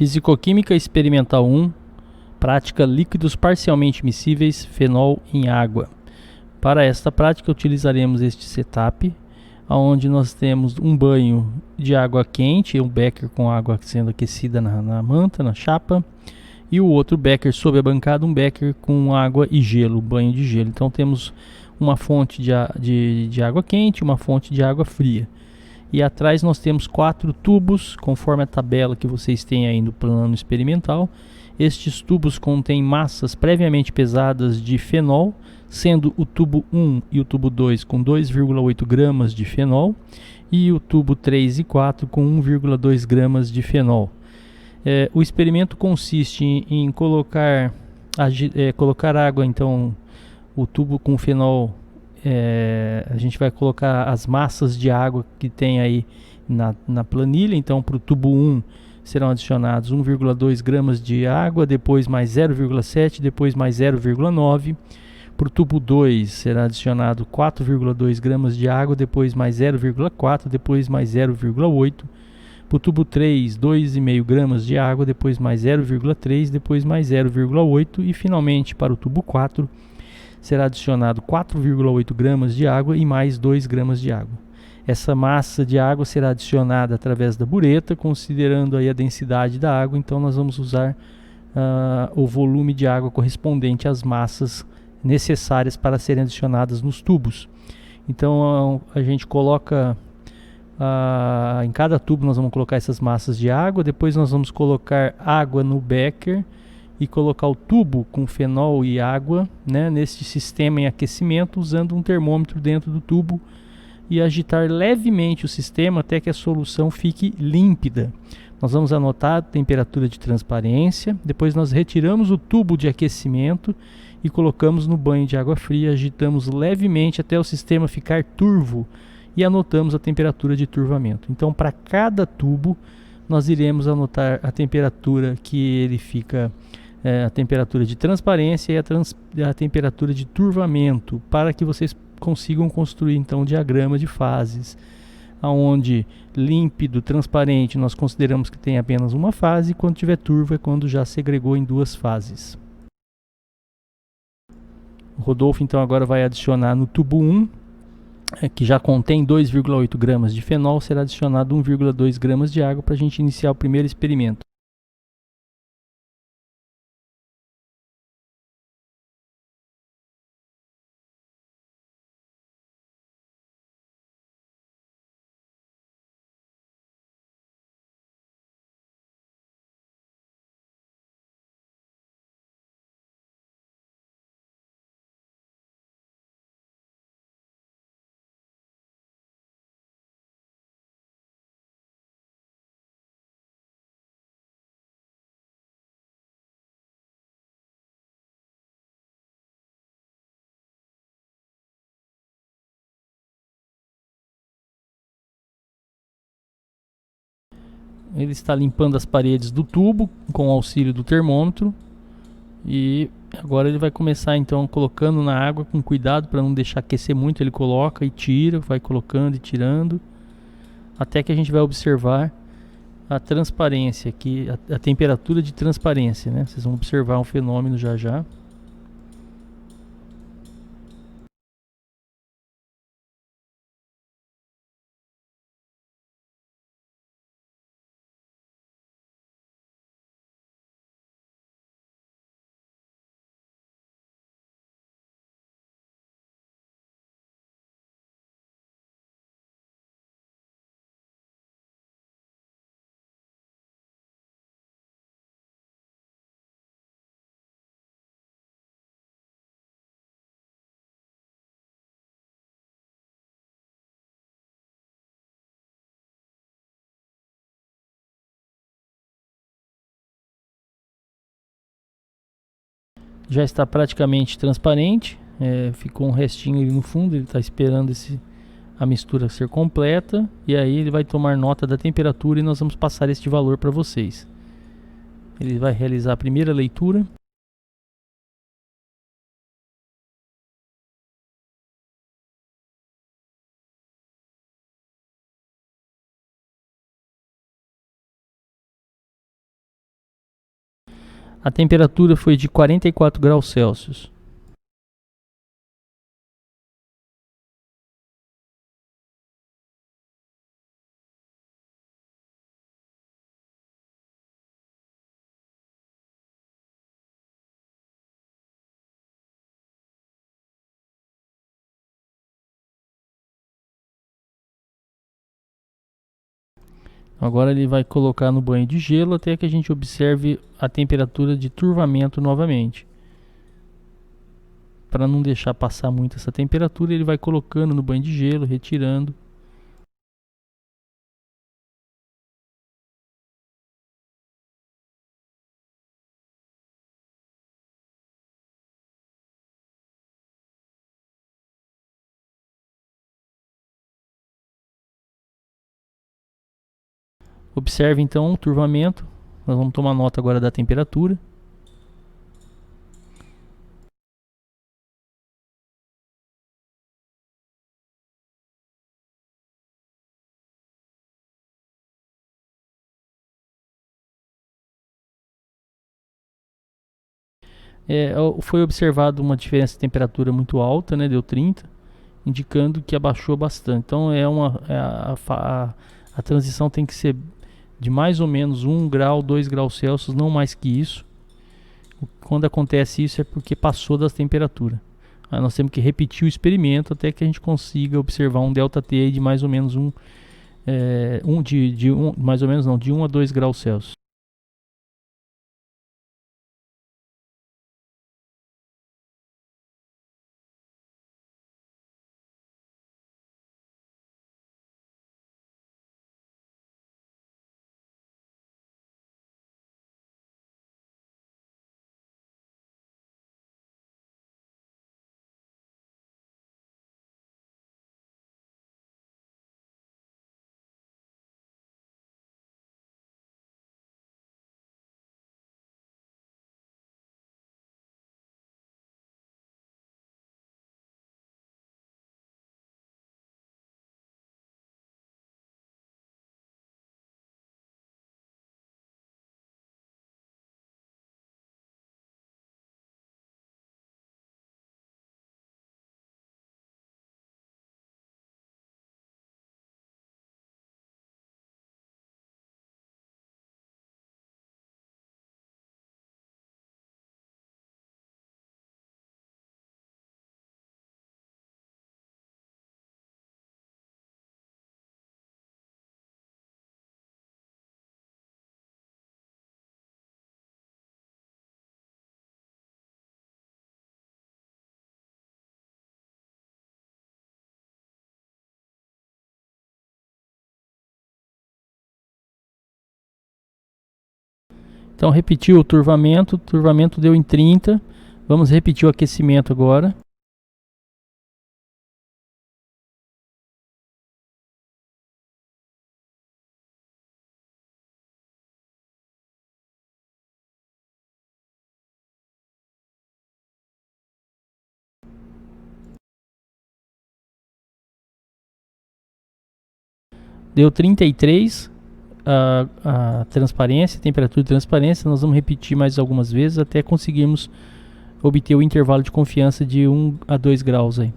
Fisicoquímica Experimental 1, prática líquidos parcialmente miscíveis, fenol em água. Para esta prática utilizaremos este setup, onde nós temos um banho de água quente, um becker com água sendo aquecida na manta, na chapa, e o outro becker sob a bancada, um becker com água e gelo, banho de gelo. Então temos uma fonte de água quente, uma fonte de água fria. E atrás nós temos 4 tubos, conforme a tabela que vocês têm aí no plano experimental. Estes tubos contêm massas previamente pesadas de fenol, sendo o tubo 1 e o tubo 2 com 2,8 gramas de fenol e o tubo 3 e 4 com 1,2 gramas de fenol. O experimento consiste em colocar água, então o tubo com fenol, a gente vai colocar as massas de água que tem aí na planilha. Então para o tubo 1 serão adicionados 1,2 gramas de água, depois mais 0,7, depois mais 0,9. Para o tubo 2 será adicionado 4,2 gramas de água, depois mais 0,4, depois mais 0,8. Para o tubo 3, 2,5 gramas de água, depois mais 0,3, depois mais 0,8. E finalmente para o tubo 4 será adicionado 4,8 gramas de água e mais 2 gramas de água. Essa massa de água será adicionada através da bureta, considerando aí a densidade da água. Então nós vamos usar o volume de água correspondente às massas necessárias para serem adicionadas nos tubos. Então a gente coloca em cada tubo, nós vamos colocar essas massas de água. Depois nós vamos colocar água no becker e colocar o tubo com fenol e água, né, nesse sistema em aquecimento, usando um termômetro dentro do tubo, e agitar levemente o sistema até que a solução fique límpida. Nós vamos anotar a temperatura de transparência. Depois nós retiramos o tubo de aquecimento e colocamos no banho de água fria, agitamos levemente até o sistema ficar turvo e anotamos a temperatura de turvamento. Então para cada tubo nós iremos anotar a temperatura que ele fica, a temperatura de transparência e a temperatura de turvamento, para que vocês consigam construir então um diagrama de fases, onde límpido, transparente, nós consideramos que tem apenas uma fase, e quando tiver turvo é quando já segregou em 2 fases. O Rodolfo então agora vai adicionar no tubo 1, que já contém 2,8 gramas de fenol, será adicionado 1,2 gramas de água para a gente iniciar o primeiro experimento. Ele está limpando as paredes do tubo com o auxílio do termômetro. E agora ele vai começar então colocando na água com cuidado para não deixar aquecer muito. Ele coloca e tira, vai colocando e tirando, até que a gente vai observar a transparência aqui, a temperatura de transparência, né? Vocês vão observar um fenômeno já já. Já está praticamente transparente, ficou um restinho ali no fundo. Ele está esperando a mistura ser completa, e aí ele vai tomar nota da temperatura e nós vamos passar este valor para vocês. Ele vai realizar a primeira leitura. A temperatura foi de 44 graus Celsius. Agora ele vai colocar no banho de gelo até que a gente observe a temperatura de turvamento novamente. Para não deixar passar muito essa temperatura, ele vai colocando no banho de gelo, retirando. Observe então o turvamento. Nós vamos tomar nota agora da temperatura. Foi observado uma diferença de temperatura muito alta, né, deu 30, indicando que abaixou bastante. Então a transição tem que ser de mais ou menos 1 grau, 2 graus Celsius, não mais que isso. Quando acontece isso é porque passou das temperaturas. Aí nós temos que repetir o experimento até que a gente consiga observar um ΔT de mais ou menos mais ou menos não, de 1 a 2 graus Celsius. Então repetiu o turvamento deu em 30. Vamos repetir o aquecimento agora. Deu 33 a transparência, a temperatura de transparência. Nós vamos repetir mais algumas vezes até conseguirmos obter o intervalo de confiança de 1 a 2 graus aí.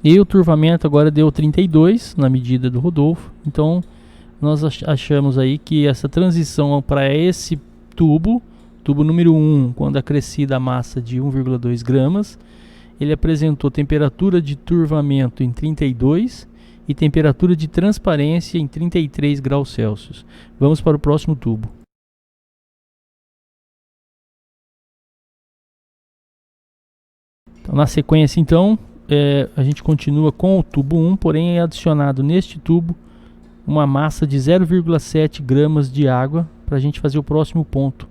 E o turvamento agora deu 32 na medida do Rodolfo. Então nós achamos aí que essa transição para esse tubo número 1, quando acrescida a massa de 1,2 gramas, ele apresentou temperatura de turvamento em 32 e temperatura de transparência em 33 graus Celsius. Vamos para o próximo tubo. Então, na sequência, então, a gente continua com o tubo 1, porém é adicionado neste tubo uma massa de 0,7 gramas de água para a gente fazer o próximo ponto.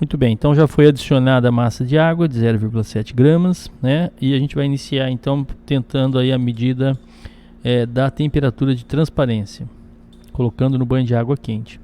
Muito bem, então já foi adicionada a massa de água de 0,7 gramas, né? E a gente vai iniciar então tentando aí a medida da temperatura de transparência, colocando no banho de água quente.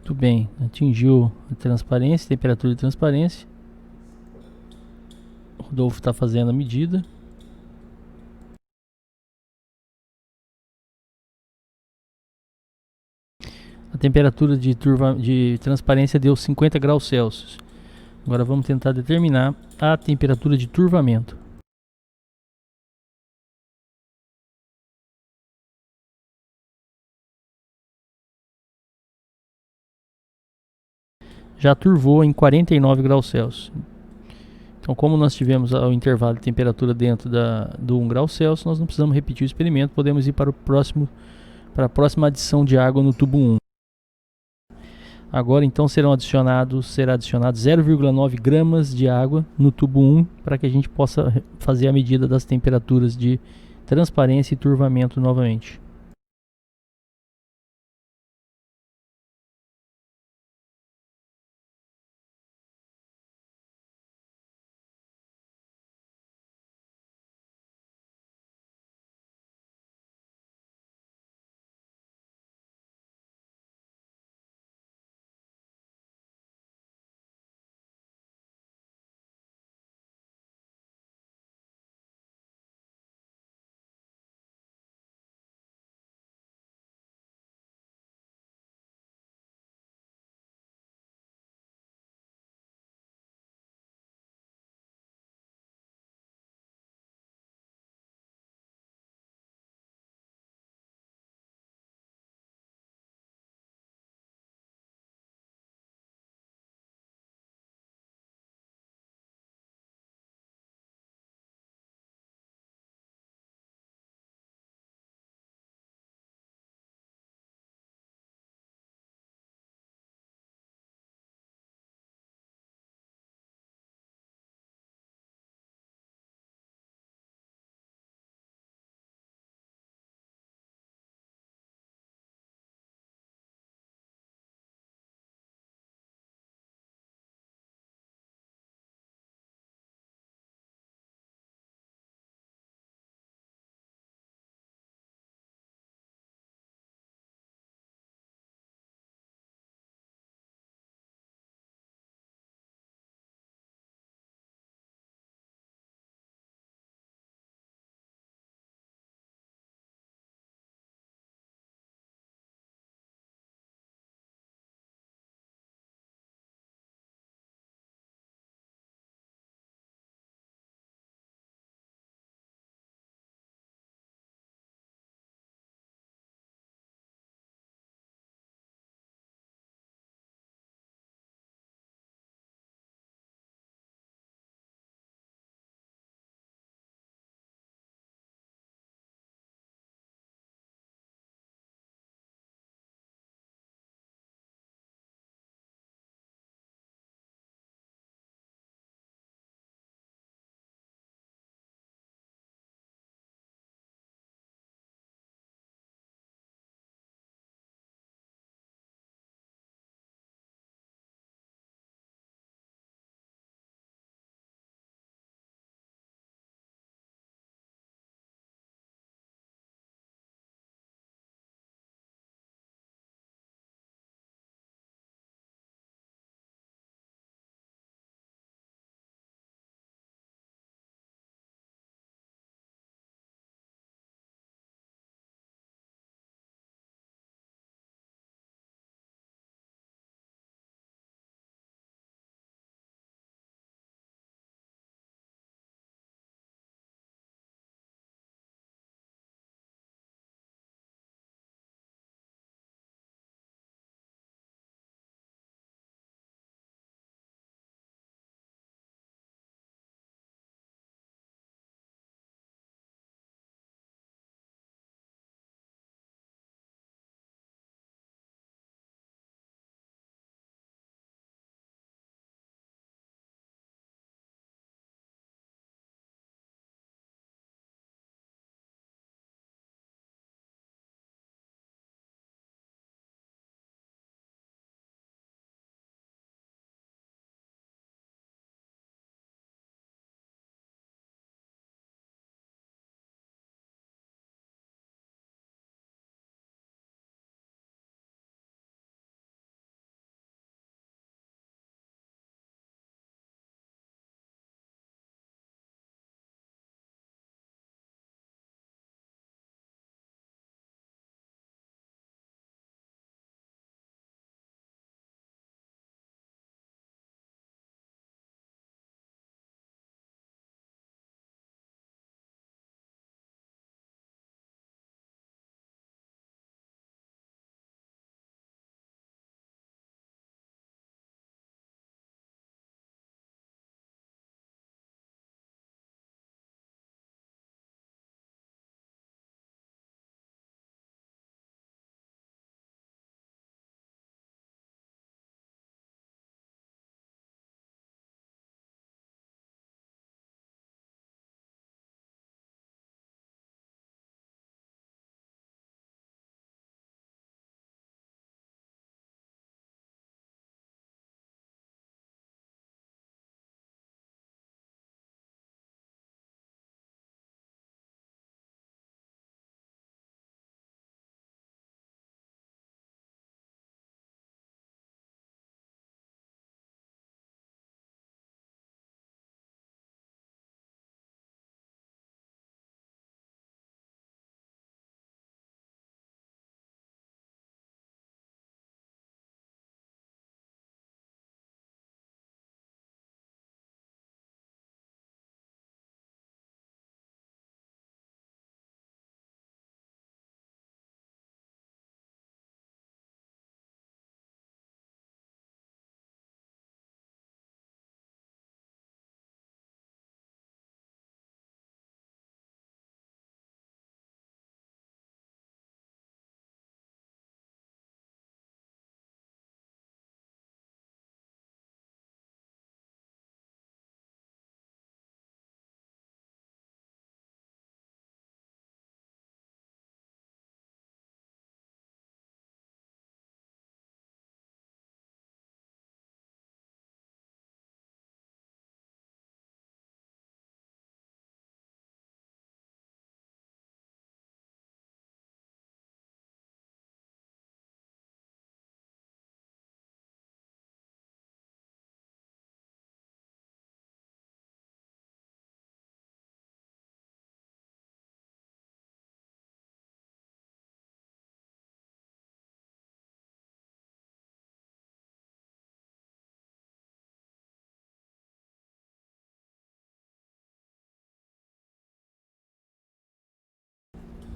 Muito bem, atingiu a transparência, temperatura de transparência. O Rodolfo está fazendo a medida. A temperatura de transparência deu 50 graus Celsius. Agora vamos tentar determinar a temperatura de turvamento. Já turvou em 49 graus Celsius. Então, como nós tivemos o intervalo de temperatura dentro do 1 grau Celsius, nós não precisamos repetir o experimento, podemos ir para a próxima adição de água no tubo 1. Agora então será adicionado 0,9 gramas de água no tubo 1 para que a gente possa fazer a medida das temperaturas de transparência e turvamento novamente.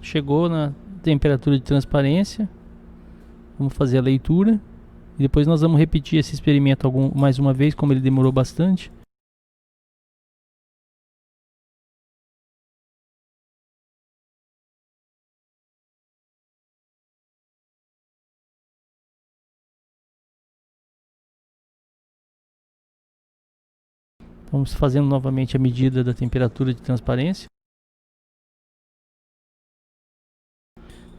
chegou na temperatura de transparência. Vamos fazer a leitura. E depois nós vamos repetir esse experimento mais uma vez, como ele demorou bastante. Vamos fazendo novamente a medida da temperatura de transparência.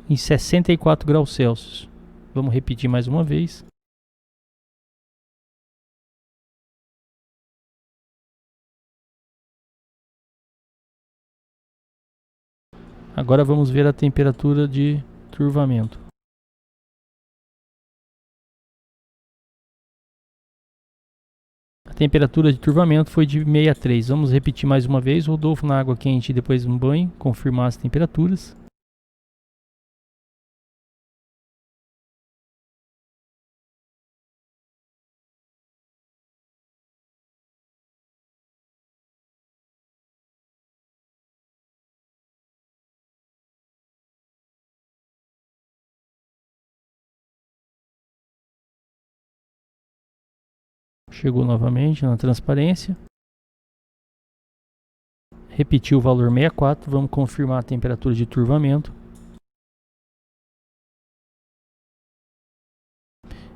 Em 64 graus Celsius. Vamos repetir mais uma vez. Agora vamos ver a temperatura de turvamento. A temperatura de turvamento foi de 63. Vamos repetir mais uma vez. Rodolfo na água quente e depois no banho, confirmar as temperaturas. Chegou novamente na transparência. Repetiu o valor 64. Vamos confirmar a temperatura de turvamento.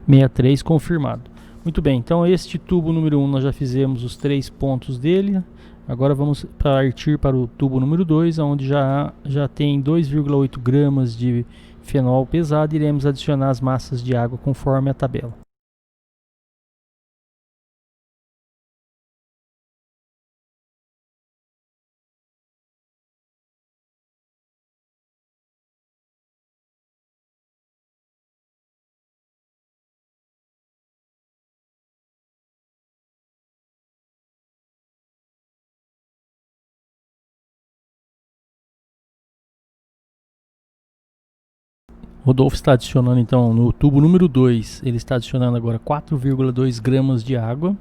63 confirmado. Muito bem, então este tubo número 1 nós já fizemos os 3 pontos dele. Agora vamos partir para o tubo número 2, onde já tem 2,8 gramas de fenol pesado. Iremos adicionar as massas de água conforme a tabela. Rodolfo está adicionando então no tubo número 2, ele está adicionando agora 4,2 gramas de água.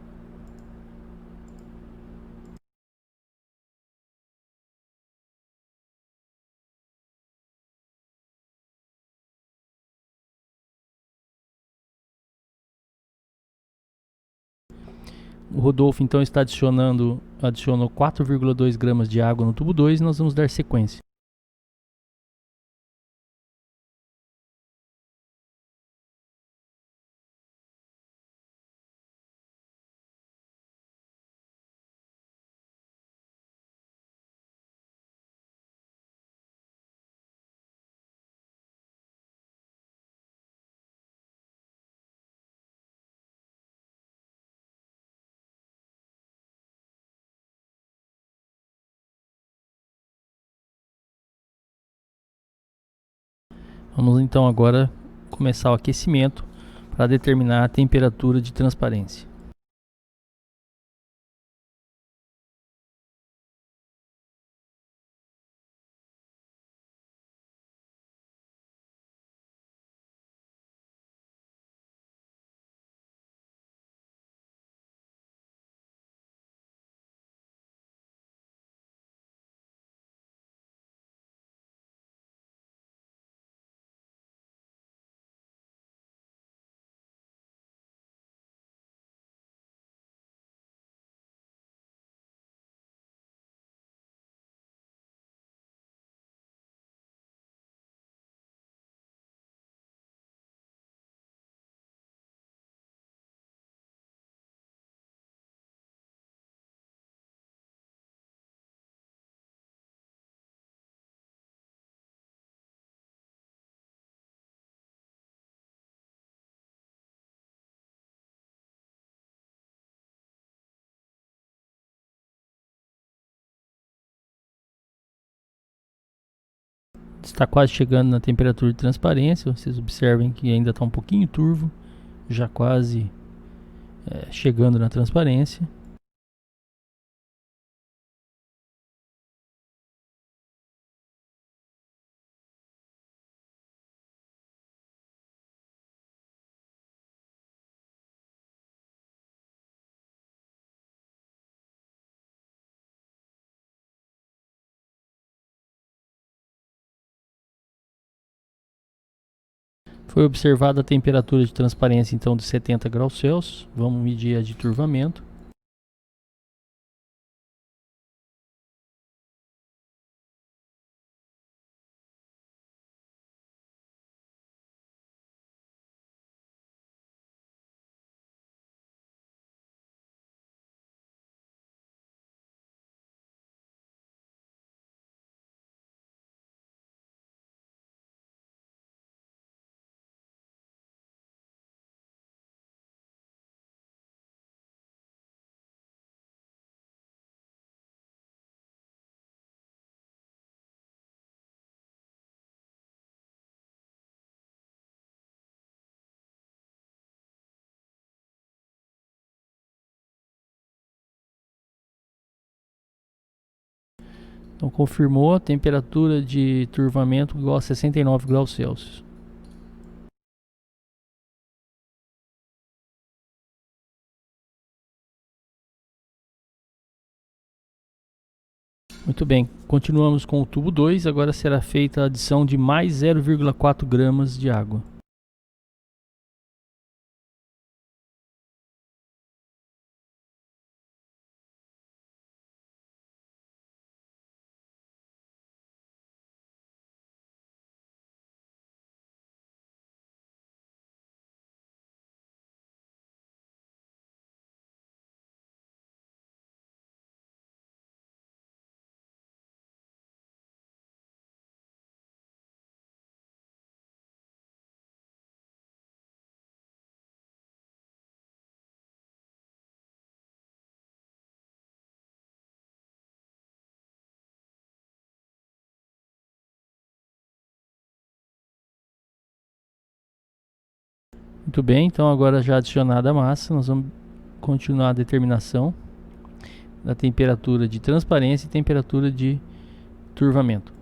O Rodolfo então está adicionou 4,2 gramas de água no tubo 2 e nós vamos dar sequência. Vamos então agora começar o aquecimento para determinar a temperatura de transparência. Está quase chegando na temperatura de transparência. Vocês observem que ainda está um pouquinho turvo, já quase chegando na transparência. Foi observada a temperatura de transparência então de 70 graus Celsius. Vamos medir a de turvamento. Então confirmou a temperatura de turvamento igual a 69 graus Celsius. Muito bem, continuamos com o tubo 2, agora será feita a adição de mais 0,4 gramas de água. Muito bem, então agora já adicionada a massa, nós vamos continuar a determinação da temperatura de transparência e temperatura de turvamento.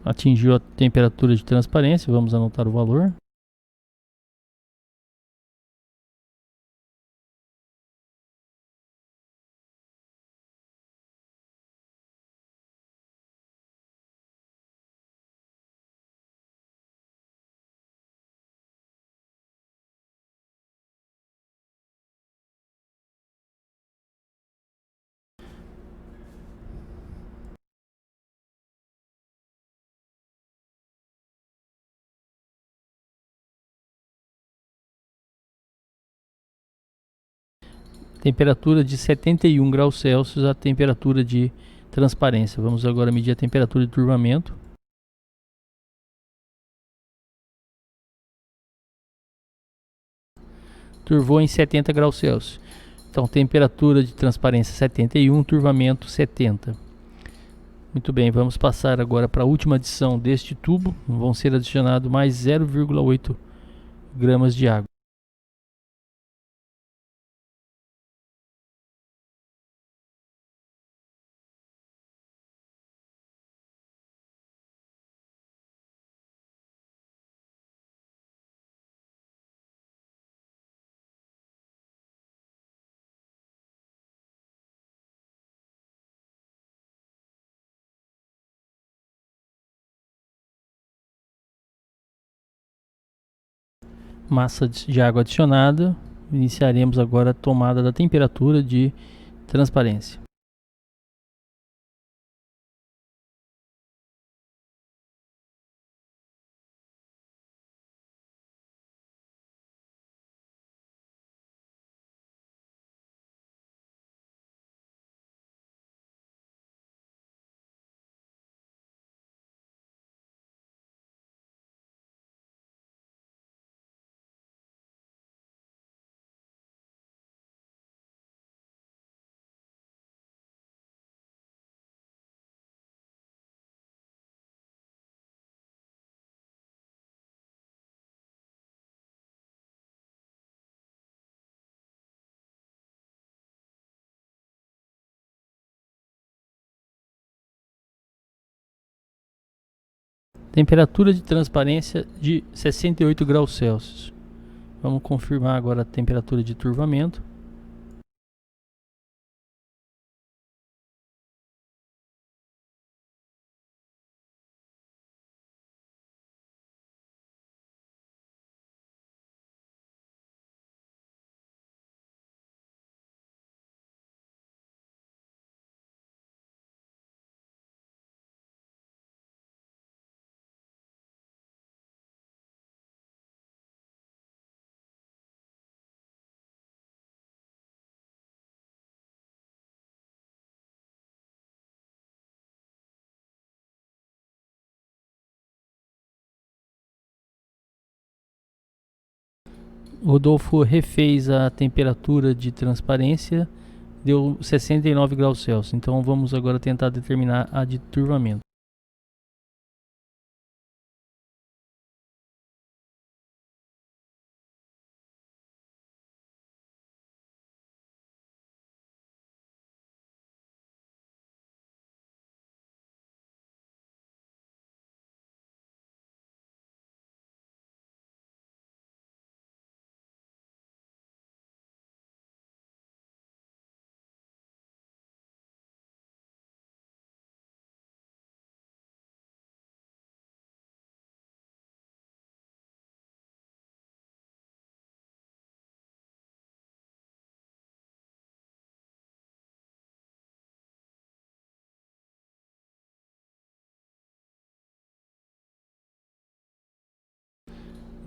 Atingiu a temperatura de transparência, vamos anotar o valor. Temperatura de 71 graus Celsius, a temperatura de transparência. Vamos agora medir a temperatura de turvamento. Turvou em 70 graus Celsius. Então, temperatura de transparência 71, turvamento 70. Muito bem, vamos passar agora para a última adição deste tubo. Vão ser adicionados mais 0,8 gramas de água. Massa de água adicionada. Iniciaremos agora a tomada da temperatura de transparência. Temperatura de transparência de 68 graus Celsius. Vamos confirmar agora a temperatura de turvamento. O Rodolfo refez a temperatura de transparência, deu 69 graus Celsius. Então vamos agora tentar determinar a de turvamento.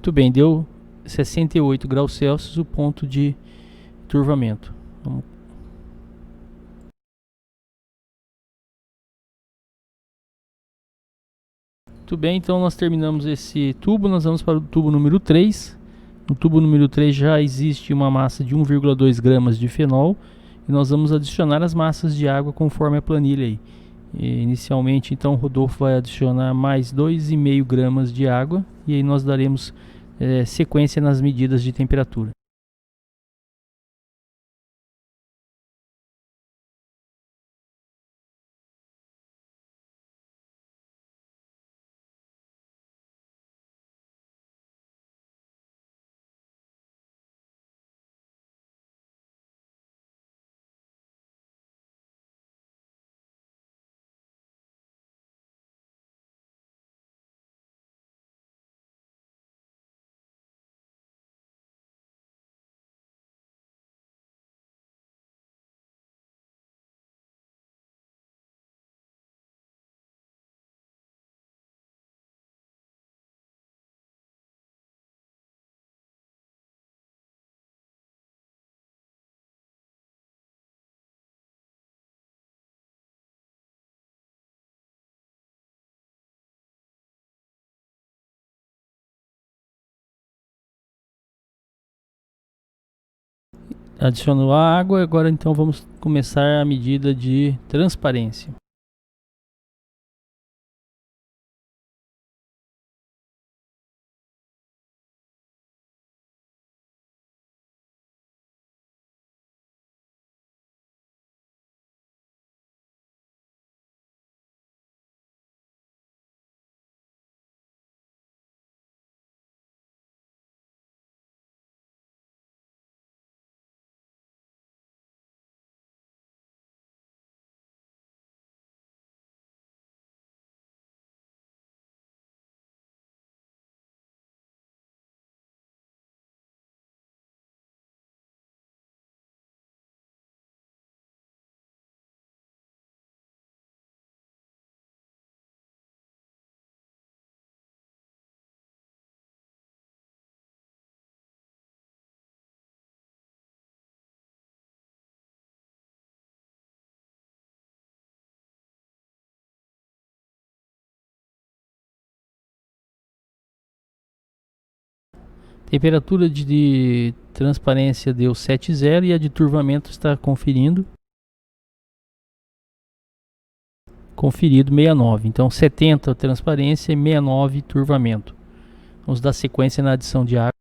Muito bem, deu 68 graus Celsius o ponto de turvamento. Vamos. Muito bem, então nós terminamos esse tubo, nós vamos para o tubo número 3. No tubo número 3 já existe uma massa de 1,2 gramas de fenol e nós vamos adicionar as massas de água conforme a planilha aí. Inicialmente, então, o Rodolfo vai adicionar mais 2,5 gramas de água e aí nós daremos sequência nas medidas de temperatura. Adicionou a água, agora então vamos começar a medida de transparência. Temperatura de transparência deu 7,0 e a de turvamento está conferindo. Conferido 69. Então 70 transparência e 69 turvamento. Vamos dar sequência na adição de água.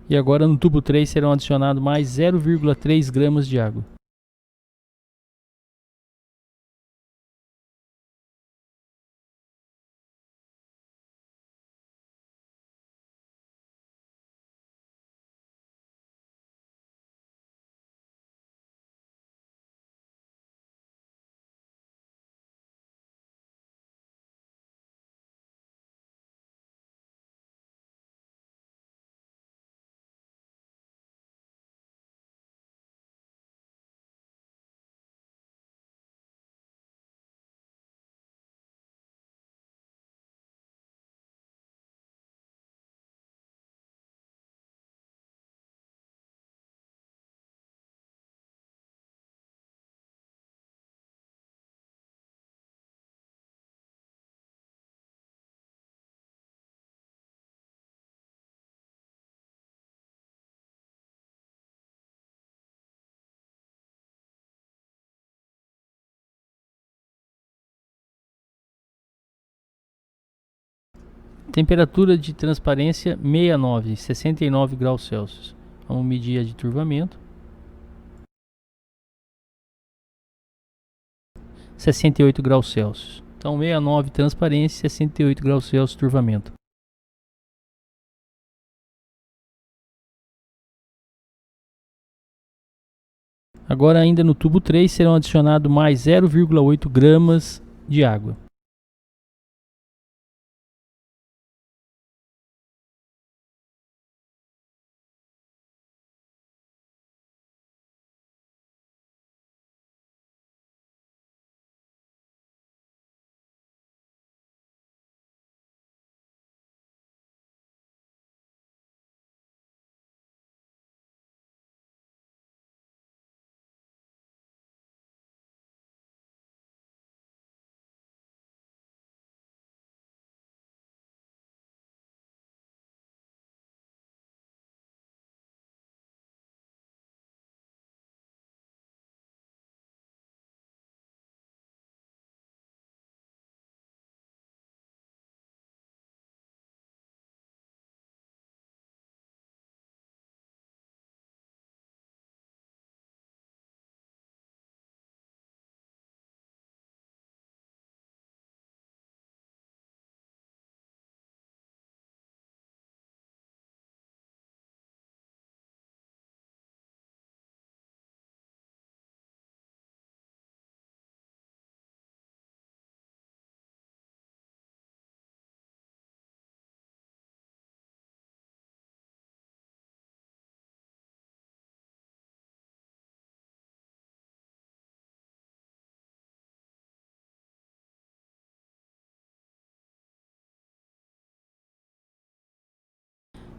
E agora no tubo 3 serão adicionados mais 0,3 gramas de água. temperatura de transparência 69, 69 graus Celsius. Vamos medir a de turvamento. 68 graus Celsius. Então 69 transparência, 68 graus Celsius turvamento. Agora ainda no tubo 3 serão adicionados mais 0,8 gramas de água.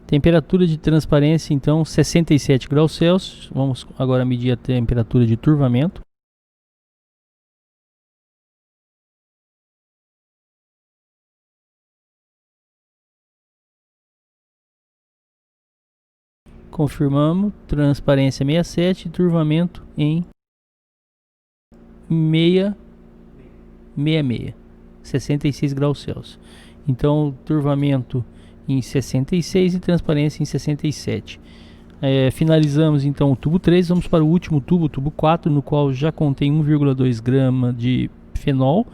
Temperatura de transparência, então, 67 graus Celsius. Vamos agora medir a temperatura de turvamento. Confirmamos, transparência 67, turvamento em 66, 66 graus Celsius. Então, turvamento em 66 e transparência em 67. Finalizamos então o tubo 3, vamos para o último tubo, o tubo 4, no qual já contém 1,2 grama de fenol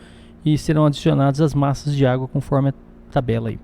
e serão adicionadas as massas de água conforme a tabela aí.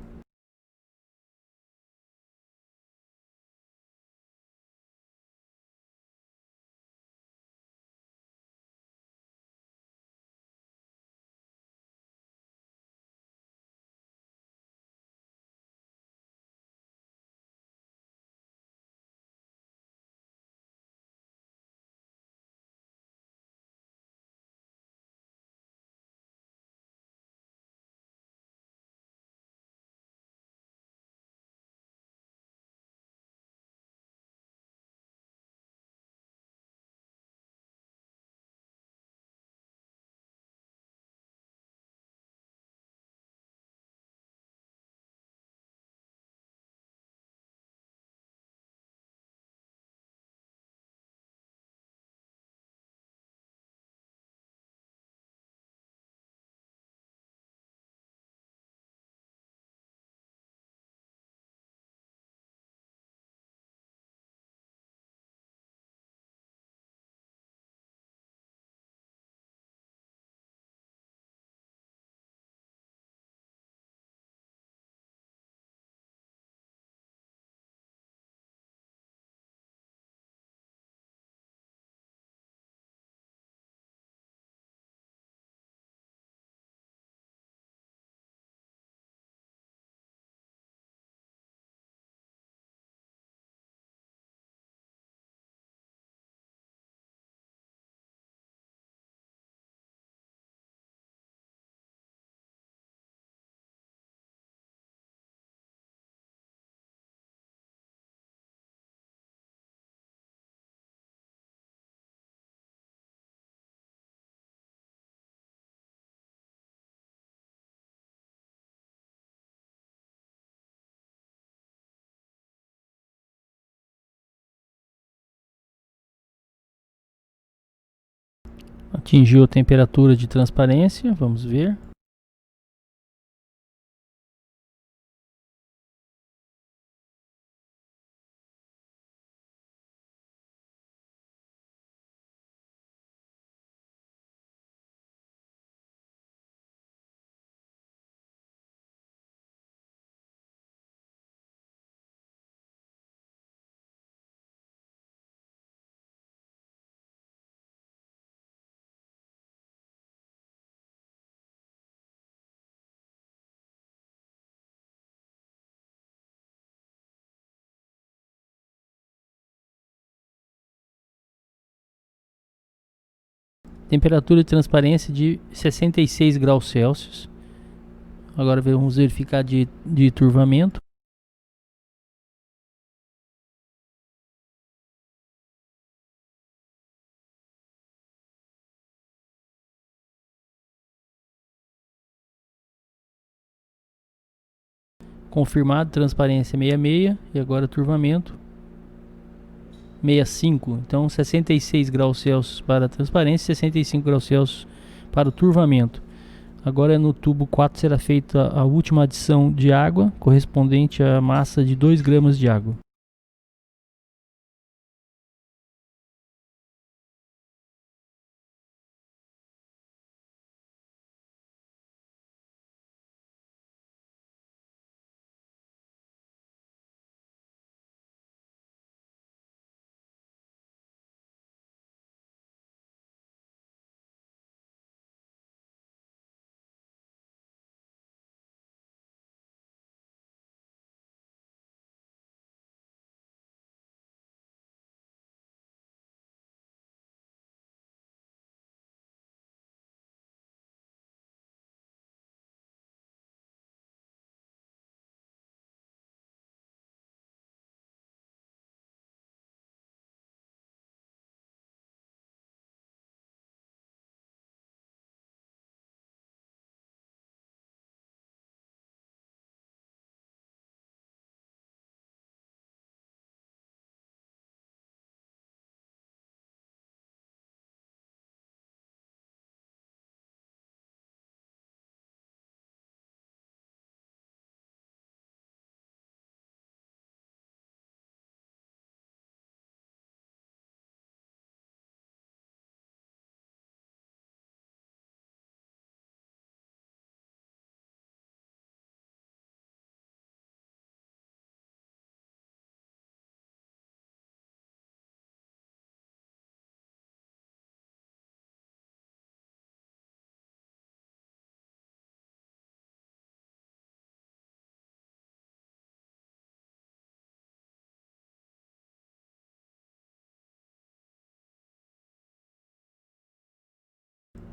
Atingiu a temperatura de transparência, vamos ver. Temperatura de transparência de 66 graus Celsius. Agora vamos verificar de turvamento. Confirmado, transparência 66 e agora turvamento 65. Então 66 graus Celsius para a transparência, 65 graus Celsius para o turvamento. Agora no tubo 4 será feita a última adição de água, correspondente à massa de 2 gramas de água.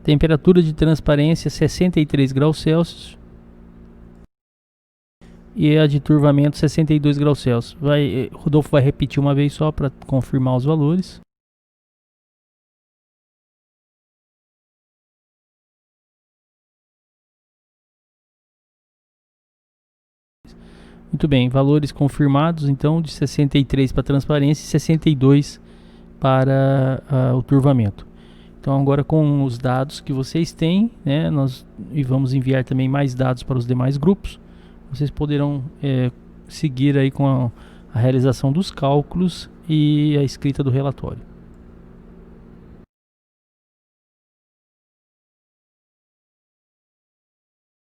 Temperatura de transparência 63 graus Celsius e a de turvamento 62 graus Celsius. Rodolfo vai repetir uma vez só para confirmar os valores. Muito bem, valores confirmados então de 63 para transparência e 62 para o turvamento. Então agora com os dados que vocês têm, né, nós vamos enviar também mais dados para os demais grupos. Vocês poderão seguir aí com a realização dos cálculos e a escrita do relatório.